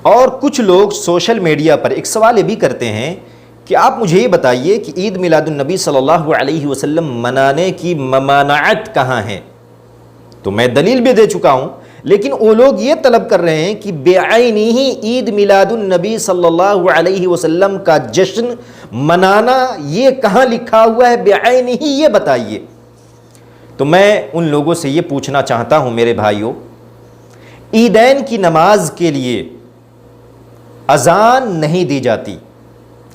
اور کچھ لوگ سوشل میڈیا پر ایک سوال یہ بھی کرتے ہیں کہ آپ مجھے یہ بتائیے کہ عید میلاد النبی صلی اللہ علیہ وسلم منانے کی ممانعت کہاں ہے؟ تو میں دلیل بھی دے چکا ہوں، لیکن وہ لوگ یہ طلب کر رہے ہیں کہ بعینی ہی عید میلاد النبی صلی اللہ علیہ وسلم کا جشن منانا یہ کہاں لکھا ہوا ہے، بعینی ہی یہ بتائیے۔ تو میں ان لوگوں سے یہ پوچھنا چاہتا ہوں میرے بھائیوں، عیدین کی نماز کے لیے اذان نہیں دی جاتی۔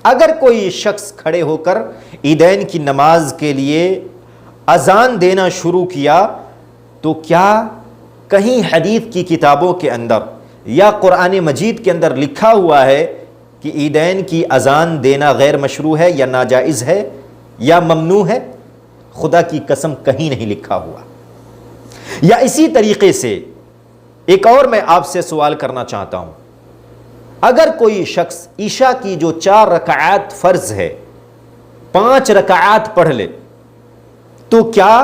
اگر کوئی شخص کھڑے ہو کر عیدین کی نماز کے لیے اذان دینا شروع کیا تو کیا کہیں حدیث کی کتابوں کے اندر یا قرآن مجید کے اندر لکھا ہوا ہے کہ عیدین کی اذان دینا غیر مشروع ہے یا ناجائز ہے یا ممنوع ہے؟ خدا کی قسم کہیں نہیں لکھا ہوا۔ یا اسی طریقے سے ایک اور میں آپ سے سوال کرنا چاہتا ہوں، اگر کوئی شخص عشاء کی جو 4 رکعات فرض ہے 5 رکعات پڑھ لے تو کیا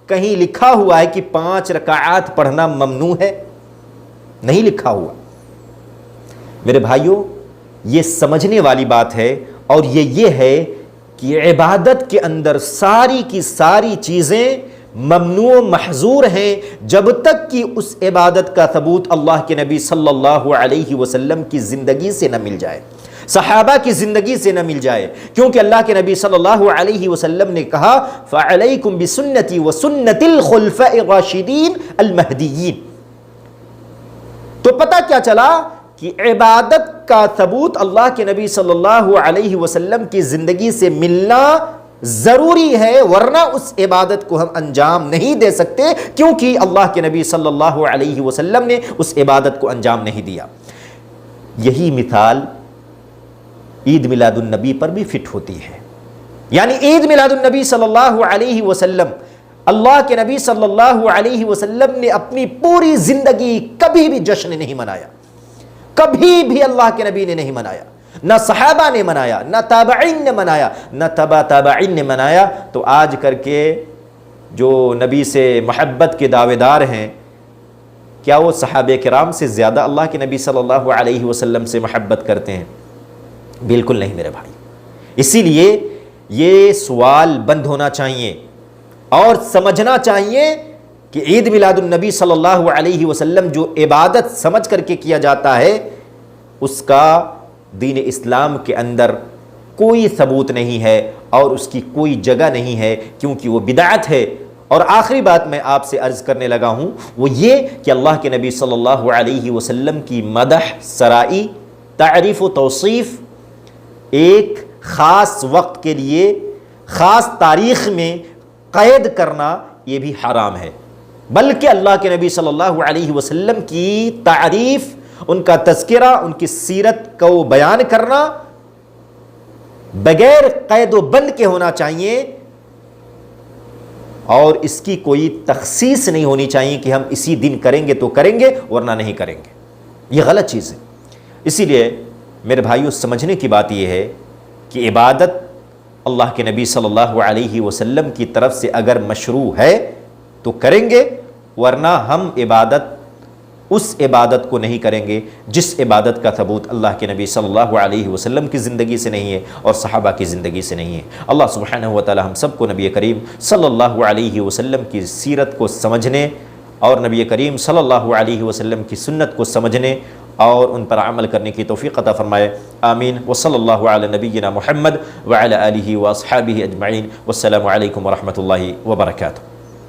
کہیں لکھا ہوا ہے کہ 5 رکعات پڑھنا ممنوع ہے؟ نہیں لکھا ہوا۔ میرے بھائیوں، یہ سمجھنے والی بات ہے، اور یہ ہے کہ عبادت کے اندر ساری کی ساری چیزیں ممنوع محظور ہیں جب تک کہ اس عبادت کا ثبوت اللہ کے نبی صلی اللہ علیہ وسلم کی زندگی سے نہ مل جائے، صحابہ کی زندگی سے نہ مل جائے، کیونکہ اللہ کے نبی صلی اللہ علیہ وسلم نے کہا فَعَلَيْكُمْ بِسُنَّتِي وَسُنَّتِ الْخُلَفَاءِ الرَّاشِدِينَ الْمَهْدِيِّينَ۔ تو پتہ کیا چلا کہ عبادت کا ثبوت اللہ کے نبی صلی اللہ علیہ وسلم کی زندگی سے ملنا ضروری ہے، ورنہ اس عبادت کو ہم انجام نہیں دے سکتے، کیونکہ اللہ کے نبی صلی اللہ علیہ وسلم نے اس عبادت کو انجام نہیں دیا۔ یہی مثال عید میلاد النبی پر بھی فٹ ہوتی ہے۔ یعنی عید میلاد النبی صلی اللہ علیہ وسلم، اللہ کے نبی صلی اللہ علیہ وسلم نے اپنی پوری زندگی کبھی بھی جشن نہیں منایا، کبھی بھی اللہ کے نبی نے نہیں منایا، نہ صحابہ نے منایا، نہ تابعین نے منایا، نہ تبع تابعین نے منایا۔ تو آج کر کے جو نبی سے محبت کے دعوے دار ہیں، کیا وہ صحابہ کرام سے زیادہ اللہ کے نبی صلی اللہ علیہ وسلم سے محبت کرتے ہیں؟ بالکل نہیں میرے بھائی۔ اسی لیے یہ سوال بند ہونا چاہیے اور سمجھنا چاہیے کہ عید میلاد النبی صلی اللہ علیہ وسلم جو عبادت سمجھ کر کے کیا جاتا ہے، اس کا دین اسلام کے اندر کوئی ثبوت نہیں ہے اور اس کی کوئی جگہ نہیں ہے، کیونکہ وہ بدعت ہے۔ اور آخری بات میں آپ سے عرض کرنے لگا ہوں وہ یہ کہ اللہ کے نبی صلی اللہ علیہ وسلم کی مدح سرائی، تعریف و توصیف ایک خاص وقت کے لیے خاص تاریخ میں قید کرنا یہ بھی حرام ہے، بلکہ اللہ کے نبی صلی اللہ علیہ وسلم کی تعریف، ان کا تذکرہ، ان کی سیرت کو بیان کرنا بغیر قید و بند کے ہونا چاہیے، اور اس کی کوئی تخصیص نہیں ہونی چاہیے کہ ہم اسی دن کریں گے تو کریں گے ورنہ نہیں کریں گے۔ یہ غلط چیز ہے۔ اسی لیے میرے بھائیوں، سمجھنے کی بات یہ ہے کہ عبادت اللہ کے نبی صلی اللہ علیہ وسلم کی طرف سے اگر مشروع ہے تو کریں گے، ورنہ ہم اس عبادت کو نہیں کریں گے جس عبادت کا ثبوت اللہ کے نبی صلی اللہ علیہ وسلم کی زندگی سے نہیں ہے اور صحابہ کی زندگی سے نہیں ہے۔ اللہ سبحانہ و تعالی ہم سب کو نبی کریم صلی اللہ علیہ وسلم کی سیرت کو سمجھنے اور نبی کریم صلی اللہ علیہ وسلم کی سنت کو سمجھنے اور ان پر عمل کرنے کی توفیق عطا فرمائے، آمین۔ وصلی اللہ علی نبینا محمد وعلی آلہ واصحابہ اجمعین، والسلام علیکم ورحمۃ اللہ وبرکاتہ۔